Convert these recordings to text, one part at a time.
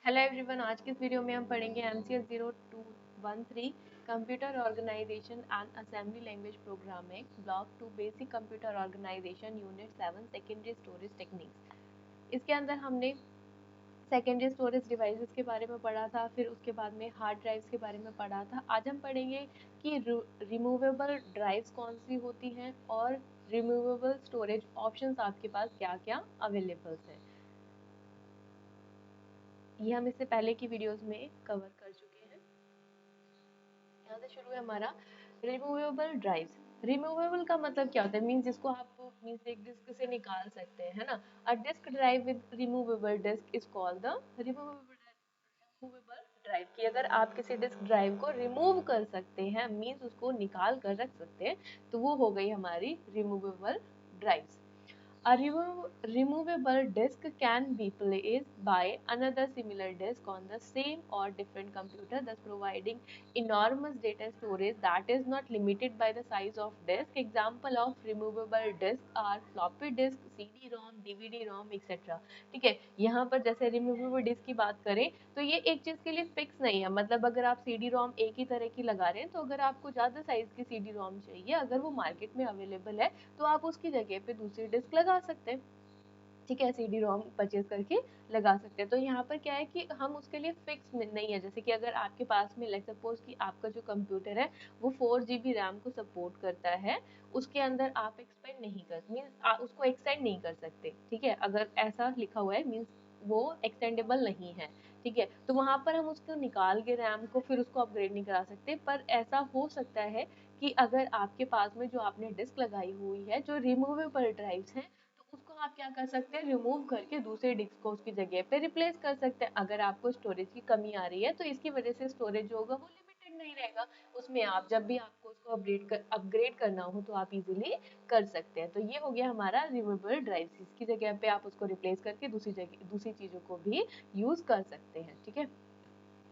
Hello everyone, आज की इस वीडियो में हम पढ़ेंगे MCS 0213 computer organisation and assembly language programming block 2 basic computer organisation unit 7 secondary storage techniques. इसके अंदर हमने सेकेंडरी स्टोरेज डिवाइसेस के बारे में पढ़ा था, फिर उसके बाद में हार्ड ड्राइव्स के बारे में पढ़ा था। आज हम पढ़ेंगे कि रिमूवेबल ड्राइव्स कौन सी होती हैं और रिमूवेबल स्टोरेज ऑप्शंस आपके पास क्या क्या अवेलेबल हैं। ये हम इससे पहले की वीडियोस में कवर कर चुके हैं। यहाँ से शुरू है हमारा रिमूवेबल ड्राइव्स। रिमूवेबल का मतलब क्या होता है? मीन्स जिसको आप मीन्स एक डिस्क से निकाल सकते हैं, है ना। A disk drive with removable disk is called the removable drive. कि अगर आप किसी डिस्क ड्राइव को रिमूव कर सकते हैं, मीन्स उसको निकाल कर रख सकते हैं, तो वो हो गई हमारी removable drives. A removable disk can be placed by another similar disk on the same or different computer, thus providing enormous data storage that is not limited by the size of disk. Example of removable disk are floppy disk, CD-ROM, DVD-ROM, etc. ठीक है, यहाँ पर जैसे removable disc की बात करें तो ये एक चीज के लिए फिक्स नहीं है। मतलब अगर आप CD-ROM एक ही तरह की लगा रहे हैं, तो अगर आपको ज्यादा साइज की CD-ROM चाहिए, अगर वो मार्केट में अवेलेबल है, तो आप उसकी जगह पे दूसरी डिस्क लगा सकते हैं। ठीक है, CD-ROM परचेज करके लगा सकते हैं। तो यहाँ पर क्या है कि हम उसके लिए फिक्स नहीं है। जैसे कि अगर आपके पास में लेट्स सपोज कि आपका जो कंप्यूटर है वो 4 GB रैम को सपोर्ट करता है, उसके अंदर आप एक्सपेंड नहीं कर मीन्स उसको एक्सटेंड नहीं कर सकते। ठीक है, अगर ऐसा लिखा हुआ है मीन्स वो एक्सटेंडेबल नहीं है। ठीक है, तो वहां पर हम उसको निकाल के रैम को फिर उसको अपग्रेड नहीं करा सकते। पर ऐसा हो सकता है कि अगर आपके पास में जो आपने डिस्क लगाई हुई है, जो रिमूवेबल ड्राइव्स हैं, तो उसको आप क्या कर सकते हैं, रिमूव करके दूसरे डिस्क को उसकी जगह पे रिप्लेस कर सकते हैं। अगर आपको स्टोरेज की कमी आ रही है तो इसकी वजह से स्टोरेज जो होगा वो लिमिटेड नहीं रहेगा। उसमें आप जब भी आपको उसको अपग्रेड करना हो तो आप इजीली कर सकते हैं। तो ये हो गया हमारा रिमूवेबल ड्राइव। इसकी जगह पे आप उसको रिप्लेस करके दूसरी चीजों को भी यूज कर सकते हैं। ठीक है,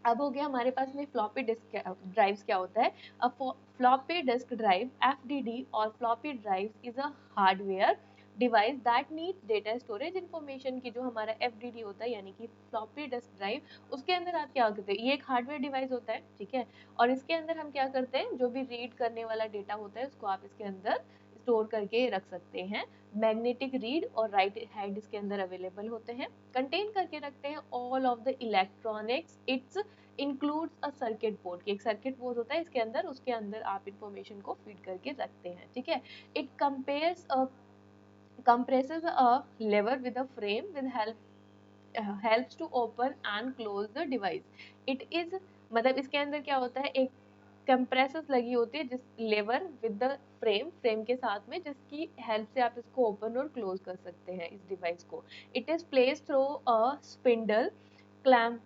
अब हो गया हमारे पास में फ्लॉपी डिस्क ड्राइव्स क्या होता है। अब फ्लॉपी डिस्क ड्राइव FDD और floppy drives is a hardware device that needs data storage information. की जो हमारा FDD होता है यानी कि फ्लॉपी डिस्क ड्राइव, उसके अंदर आप क्या करते हैं, ये एक हार्डवेयर डिवाइस होता है। ठीक है, और इसके अंदर हम क्या करते हैं, जो भी रीड करने वाला डेटा होता है उसको आप इसके अंदर स्टोर करके रख सकते हैं। मैग्नेटिक रीड और राइट हेड इसके अंदर अवेलेबल होते हैं। कंटेन करके रखते हैं all of the electronics. It's includes a circuit board. कि एक सर्किट बोर्ड होता है इसके अंदर, उसके अंदर आप इंफॉर्मेशन को फीड करके रखते हैं। ठीक है, it compares compresses a lever with a frame with helps to open and close the device. It is मतलब इसके अंदर क्या होता है, एक कंप्रेसर्स लगी होती है जिस लेवर विद द फ्रेम के साथ में, जिसकी हेल्प से आप इसको ओपन और क्लोज कर सकते हैं इस डिवाइस को। It is placed through a spindle clamp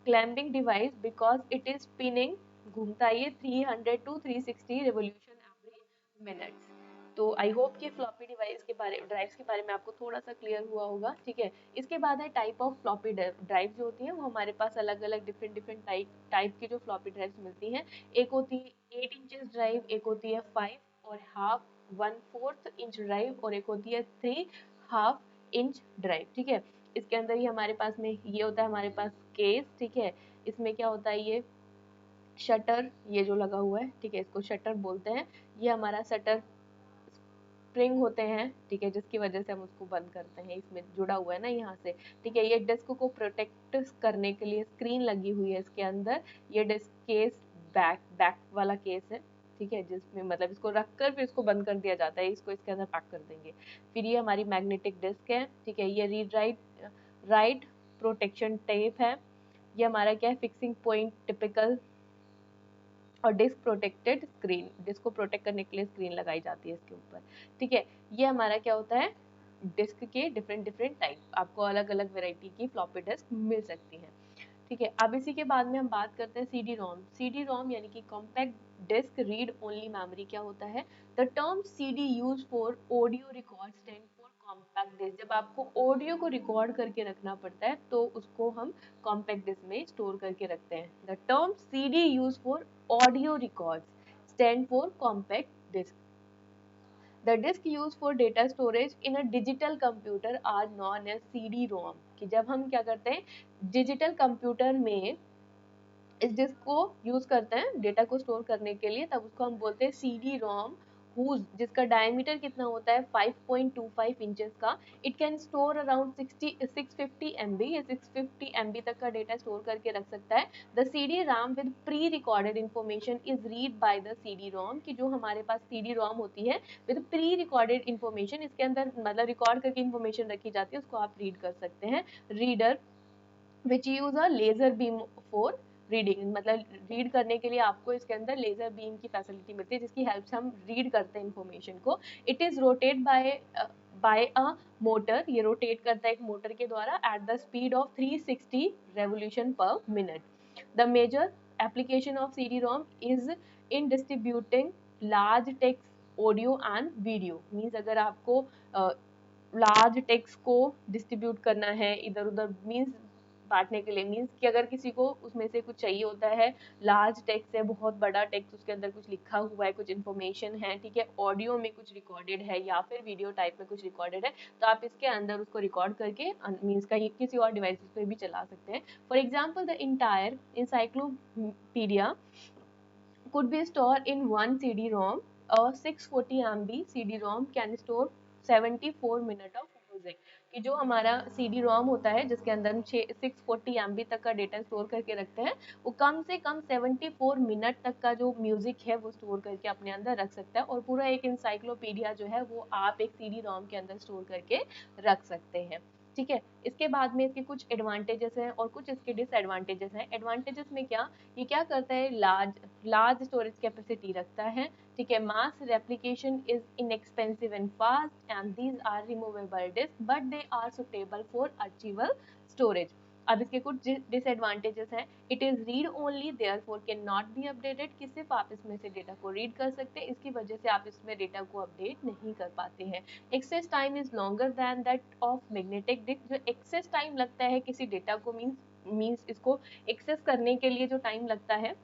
clamping device because it is spinning, घूमता है ये 300 to 360 रिवोल्यूशन एवरी मिनट्स। तो आई होप कि फ्लॉपी डिवाइस के बारे ड्राइव्स के बारे में आपको थोड़ा सा क्लियर हुआ होगा। ठीक है, इसके बाद है टाइप ऑफ फ्लॉपी ड्राइव जो होती है, वो हमारे पास अलग अलग डिफरेंट डिफरेंट टाइप की जो फ्लॉपी ड्राइव्स मिलती हैं। एक होती है 8 इंचेस ड्राइव, एक होती है 5 और हाफ 1/4 इंच ड्राइव, और एक होती है 3/2 इंच ड्राइव। ठीक है, इसके अंदर ही हमारे पास में ये होता है हमारे पास केस। ठीक है, इसमें क्या होता है, ये शटर ये जो लगा हुआ है, ठीक है, इसको शटर बोलते हैं। ये हमारा शटर स्प्रिंग होते हैं। ठीक है, जिसकी वजह से हम उसको बंद करते हैं, इसमें जुड़ा हुआ है ना यहाँ से। ठीक है, ये डिस्क को प्रोटेक्ट करने के लिए स्क्रीन लगी हुई है इसके अंदर। ये डिस्क केस बैक वाला केस है। ठीक है, जिसमें मतलब इसको रखकर फिर इसको बंद कर दिया जाता है, इसको इसके अंदर पैक कर देंगे। फिर ये हमारी मैग्नेटिक डिस्क है। ठीक है, ये रीड राइट प्रोटेक्शन टेप है। ये हमारा क्या है, फिक्सिंग पॉइंट टिपिकल। और डिस्क प्रोटेक्टेड स्क्रीन, डिस्क को प्रोटेक्ट करने के लिए स्क्रीन लगाई जाती है इसके ऊपर। ठीक है, ये हमारा क्या होता है, डिस्क के डिफरेंट डिफरेंट टाइप, आपको अलग अलग वेराइटी की फ्लॉपी डिस्क मिल सकती है। ठीक है, अब इसी के बाद में हम बात करते हैं CD-ROM। CD-ROM यानी कि compact disc read only memory क्या होता है। The term CD use for audio record stand for compact disc. जब आपको ऑडियो को रिकॉर्ड करके रखना पड़ता है तो उसको हम कॉम्पैक्ट डिस्क में स्टोर करके रखते हैं। The term CD use for audio records stand for compact disc. The disc use for data storage in a digital computer are known as CD ROM, कि जब हम क्या करते हैं डिजिटल कंप्यूटर में इस डिस्क को यूज करते हैं डेटा को स्टोर करने के लिए, तब उसको हम बोलते हैं CD रोम, जिसका डायमीटर कितना होता है 5.25 इंचेस का। It can store around 650 MB या 650 MB तक का डेटा स्टोर करके रख सकता है। The CD RAM with pre recorded information is read by the CD ROM, कि जो हमारे पास CD रोम होती है विद प्री रिकॉर्डेड इन्फॉर्मेशन, इसके अंदर मतलब रिकॉर्ड करके इन्फॉर्मेशन रखी जाती है, उसको आप रीड कर सकते हैं। Reader which use a laser beam for reading, मतलब रीड करने के लिए आपको इसके अंदर लेजर बीम की फैसिलिटी मिलती है, जिसकी हेल्प से हम रीड करते हैं इन्फॉर्मेशन को। It is rotate by a motor, ये रोटेट करता है एक मोटर के द्वारा at the speed of 360 revolution per minute. The major application of CD ROM is in distributing large text audio and video, means अगर आपको large text को distribute करना है इधर उधर, मीन्स बांटने के लिए, मीन्स कि अगर किसी को उसमें से कुछ चाहिए होता है, लार्ज टेक्स्ट है, बहुत बड़ा टेक्स्ट, उसके अंदर कुछ लिखा हुआ है, कुछ इन्फॉर्मेशन है, ठीक है, ऑडियो में कुछ रिकॉर्डेड है या फिर वीडियो टाइप में कुछ रिकॉर्डेड है, तो आप इसके अंदर उसको रिकॉर्ड करके मीन्स कहीं किसी और डिवाइस पे भी चला सकते हैं। For example the entire encyclopedia could be stored in one CD-ROM. A 640 MB CD-ROM can store 74 minutes of music, कि जो हमारा CD-ROM होता है जिसके अंदर हम 640 MB तक का डेटा स्टोर करके रखते हैं, वो कम से कम 74 मिनट तक का जो म्यूजिक है वो स्टोर करके अपने अंदर रख सकता है, और पूरा एक इंसाइक्लोपीडिया जो है वो आप एक CD-ROM के अंदर स्टोर करके रख सकते हैं। ठीक है, इसके बाद में इसके कुछ एडवांटेजेस हैं और कुछ इसके डिसएडवांटेजेस हैं। एडवांटेजेस में क्या, ये क्या करता है, लार्ज स्टोरेज कैपेसिटी रखता है, ठीक है, mass replication is inexpensive and fast, and these are removable disk but they are suitable for archival storage. अब इसके कुछ डिसएडवांटेजेस हैं। It is read only therefore can not be updated, कि सिर्फ आप इसमें से डेटा को रीड कर सकते हैं, इसकी वजह से आप इसमें डेटा को अपडेट नहीं कर पाते हैं। Access time is longer than that of magnetic disk, जो एक्सेस टाइम लगता है किसी डेटा को मीन्स इसको एक्सेस करने के लिए जो टाइम लगता है,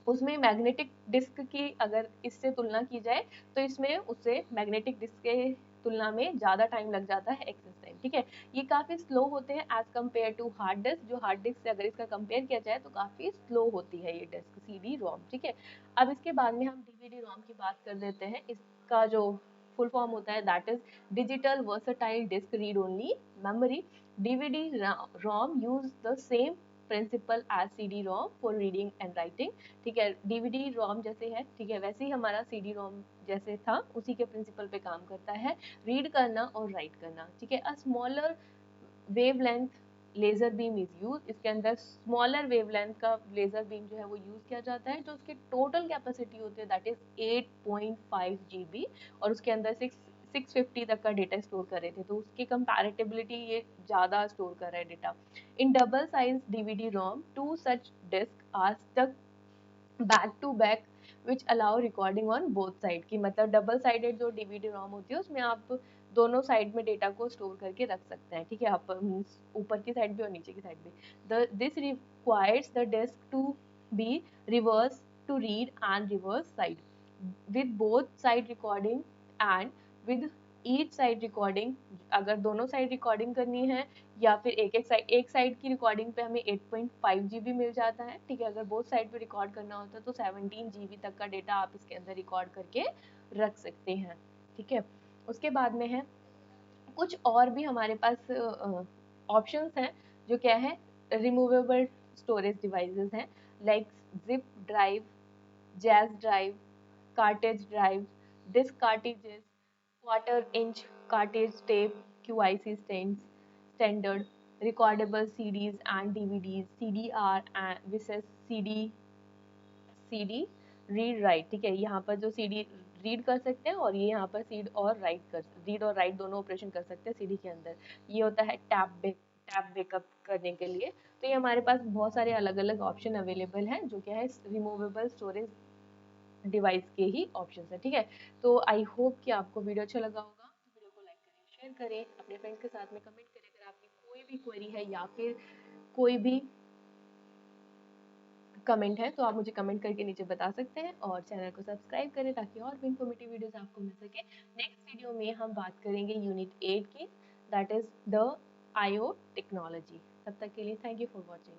उसमें मैग्नेटिक डिस्क की अगर इससे तुलना की जाए तो इसमें उससे मैग्नेटिक डिस्क के तुलना में ज़्यादा टाइम लग जाता है एक्सेस टाइम, ठीक है। ये काफ़ी स्लो होते हैं as compare to hard disk, जो हार्ड डिस्क से अगर इसका कंपेयर किया जाए तो काफ़ी स्लो होती है ये डिस्क CD रोम, ठीक है। अब इसके बाद में हम DVD रोम की बात कर देते हैं। इसका जो फुल फॉर्म होता है that is digital versatile disc read only memory. DVD ROM use the same principle as CD ROM for reading and writing, ठीक है, DVD ROM जैसे है, ठीक है, वैसे ही हमारा CD ROM जैसे था उसी के प्रिंसिपल पे काम करता है, रीड करना और राइट करना, ठीक है। A smaller wavelength laser beam is use, इसके अंदर स्मॉलर वेवलेंथ का लेजर बीम जो है वो यूज किया जाता है, जो उसकी टोटल कैपेसिटी होती है दैट इज 8.5 GB, और उसके अंदर 650 तक का डेटा स्टोर कर रहे थे, तो उसकी कंपैरेटिबिलिटी ये ज़्यादा स्टोर कर रहा है data. In double size DVD ROM to such disc are stuck back to back which allow recording on both side, की मतलब डबल साइडेड जो DVD ROM होती है उसमें आप दोनों साइड में डेटा को स्टोर करके रख सकते हैं, ठीक है, आप ऊपर की साइड भी और नीचे की साइड भी। This requires the disc to be reverse to read and reverse side with both side recording and with each side recording, अगर दोनों साइड रिकॉर्डिंग करनी है या फिर एक साइड की रिकॉर्डिंग पे हमें 8.5 GB मिल जाता है, ठीक है, अगर बोथ साइड पे रिकॉर्ड करना होता है तो 17 GB तक का डेटा आप इसके अंदर रिकॉर्ड करके रख सकते हैं, ठीक है। उसके बाद में है कुछ और भी हमारे पास ऑप्शंस हैं, जो क्या है, रिमूवेबल स्टोरेज डिवाइसेस हैं, like zip drive, jazz drive, cartridge drive, disk cartridges, quarter-inch cartridge tape, QIC standard, recordable CDs and DVDs, CDR and versus CD read write, ठीक है, यहाँ पर जो CD रीड कर सकते हैं और ये यहाँ पर रीड और राइट दोनों ऑपरेशन कर सकते हैं CD के अंदर। ये होता है टैप बैकअप करने के लिए। तो ये हमारे पास बहुत सारे अलग अलग ऑप्शन अवेलेबल हैं, जो क्या है रिमूवेबल स्टोरेज डिवाइस के ही ऑप्शन है, ठीक है। तो आई होप कि आपको वीडियो अच्छा लगा होगा, तो वीडियो को लाइक करें, शेयर करें, अपने फ्रेंड्स के साथ में कमेंट करें। अगर आपकी कोई भी क्वेरी है या फिर कोई भी कमेंट है तो आप मुझे कमेंट करके नीचे बता सकते हैं, और चैनल को सब्सक्राइब करें ताकि और भी इन्फॉर्मेटिव वीडियोस आपको मिल सके। नेक्स्ट वीडियो में हम बात करेंगे यूनिट 8 की, that is the IO technology. तब तक के लिए थैंक यू फॉर वॉचिंग।